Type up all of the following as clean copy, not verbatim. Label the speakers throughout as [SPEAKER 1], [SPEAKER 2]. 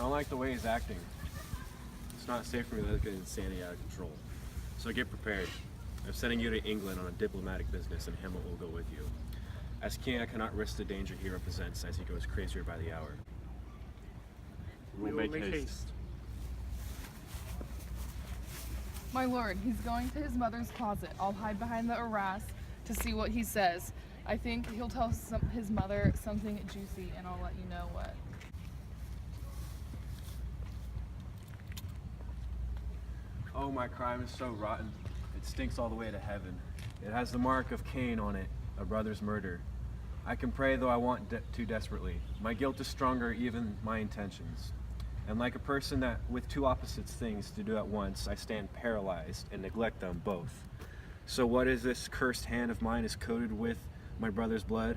[SPEAKER 1] don't like the way he's acting. It's not safe for me to let his insanity out of control. So get prepared. I'm sending you to England on a diplomatic business, and Hamlet will go with you. As king, I cannot risk the danger he represents as he goes crazier by the hour.
[SPEAKER 2] We will make haste.
[SPEAKER 3] My lord, he's going to his mother's closet. I'll hide behind the arras to see what he says. I think he'll tell his mother something juicy, and I'll let you know what.
[SPEAKER 1] Oh, my crime is so rotten. It stinks all the way to heaven. It has the mark of Cain on it, a brother's murder. I can pray, though I want too desperately. My guilt is stronger, even my intentions. And like a person that with two opposite things to do at once, I stand paralyzed and neglect them both. So what is this cursed hand of mine is coated with my brother's blood?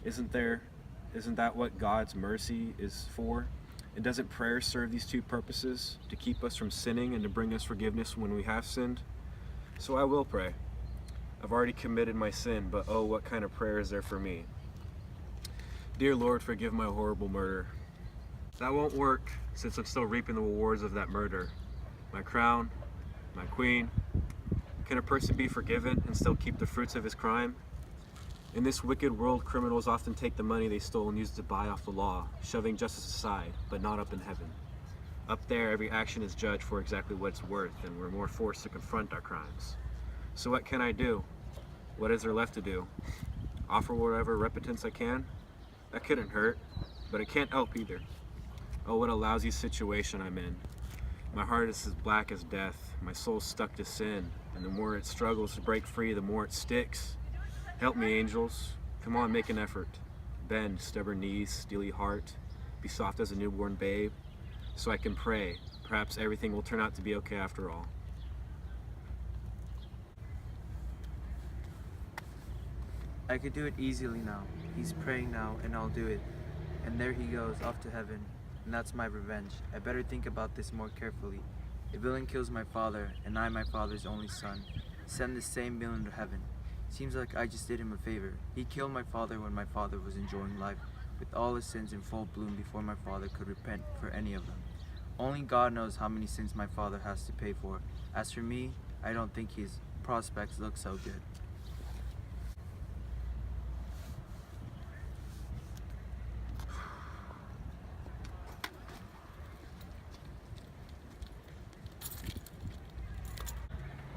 [SPEAKER 1] Isn't that what God's mercy is for? And doesn't prayer serve these two purposes, to keep us from sinning and to bring us forgiveness when we have sinned? So I will pray. I've already committed my sin, but oh, what kind of prayer is there for me? Dear Lord, forgive my horrible murder. That won't work, since I'm still reaping the rewards of that murder. My crown, my queen. Can a person be forgiven and still keep the fruits of his crime? In this wicked world, criminals often take the money they stole and use it to buy off the law, shoving justice aside, but not up in heaven. Up there, every action is judged for exactly what it's worth, and we're more forced to confront our crimes. So what can I do? What is there left to do? Offer whatever repentance I can? That couldn't hurt, but it can't help either. Oh, what a lousy situation I'm in. My heart is as black as death. My soul's stuck to sin, and the more it struggles to break free, the more it sticks. Help me, angels. Come on, make an effort. Bend stubborn knees, steely heart. Be soft as a newborn babe, so I can pray. Perhaps everything will turn out to be okay after all.
[SPEAKER 4] I could do it easily now. He's praying now, and I'll do it. And there he goes, off to heaven. And that's my revenge. I better think about this more carefully. A villain kills my father, and I my father's only son. Send this same villain to heaven. Seems like I just did him a favor. He killed my father when my father was enjoying life, with all his sins in full bloom before my father could repent for any of them. Only God knows how many sins my father has to pay for. As for me, I don't think his prospects look so good.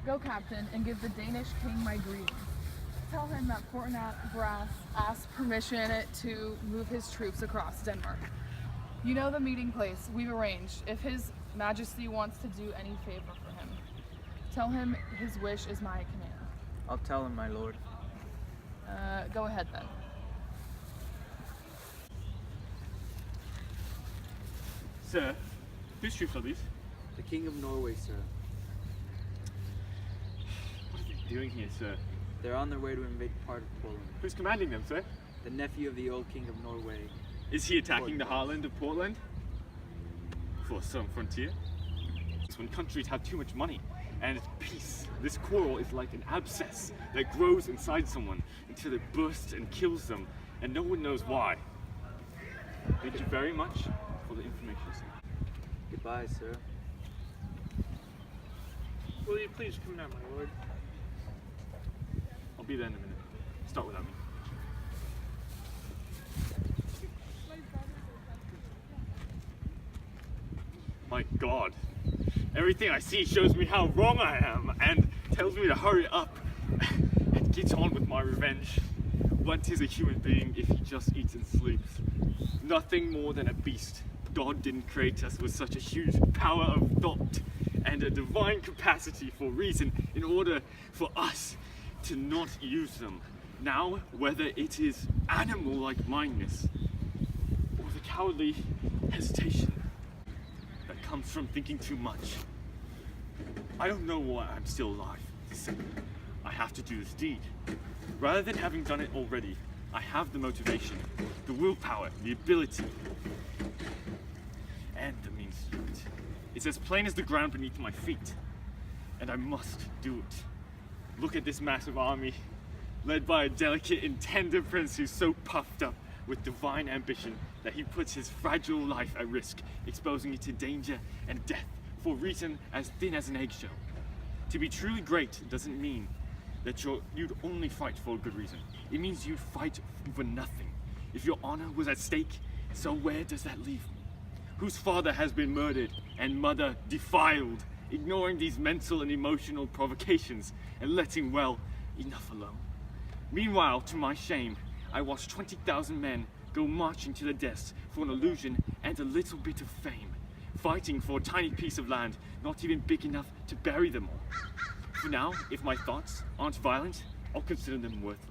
[SPEAKER 3] Go, Captain, and give the Danish king my greetings. Tell him that Fortinbras asked permission to move his troops across Denmark. You know the meeting place we've arranged. If His Majesty wants to do any favor for him, tell him his wish is my command.
[SPEAKER 4] I'll tell him, my lord.
[SPEAKER 3] Go ahead then.
[SPEAKER 2] Sir, whose troops are these?
[SPEAKER 4] The King of Norway, sir.
[SPEAKER 2] What are they doing here, sir?
[SPEAKER 4] They're on their way to invade part of Poland.
[SPEAKER 2] Who's commanding them, sir?
[SPEAKER 4] The nephew of the old King of Norway.
[SPEAKER 2] Is he attacking the heartland of Portland? For some frontier? It's when countries have too much money and it's peace. This quarrel is like an abscess that grows inside someone until it bursts and kills them, and no one knows why. Thank you very much for the information, sir.
[SPEAKER 4] Goodbye, sir.
[SPEAKER 5] Will you please come now, my lord?
[SPEAKER 2] I'll be there in a minute. Start without me. My God, everything I see shows me how wrong I am and tells me to hurry up and get on with my revenge. What is a human being if he just eats and sleeps? Nothing more than a beast. God didn't create us with such a huge power of thought and a divine capacity for reason in order for us to not use them. Now, whether it is animal-like blindness or the cowardly hesitation that comes from thinking too much, I don't know why I'm still alive. I have to do this deed. Rather than having done it already, I have the motivation, the willpower, the ability, and the means to do it. It's as plain as the ground beneath my feet, and I must do it. Look at this massive army, led by a delicate and tender prince who's so puffed up with divine ambition that he puts his fragile life at risk, exposing it to danger and death for a reason as thin as an eggshell. To be truly great doesn't mean that you'd only fight for a good reason. It means you'd fight for nothing. If your honor was at stake, so where does that leave me? Whose father has been murdered and mother defiled, ignoring these mental and emotional provocations and letting, well, enough alone. Meanwhile, to my shame, I watched 20,000 men go marching to the deaths for an illusion and a little bit of fame, fighting for a tiny piece of land not even big enough to bury them all. For now, if my thoughts aren't violent, I'll consider them worthless.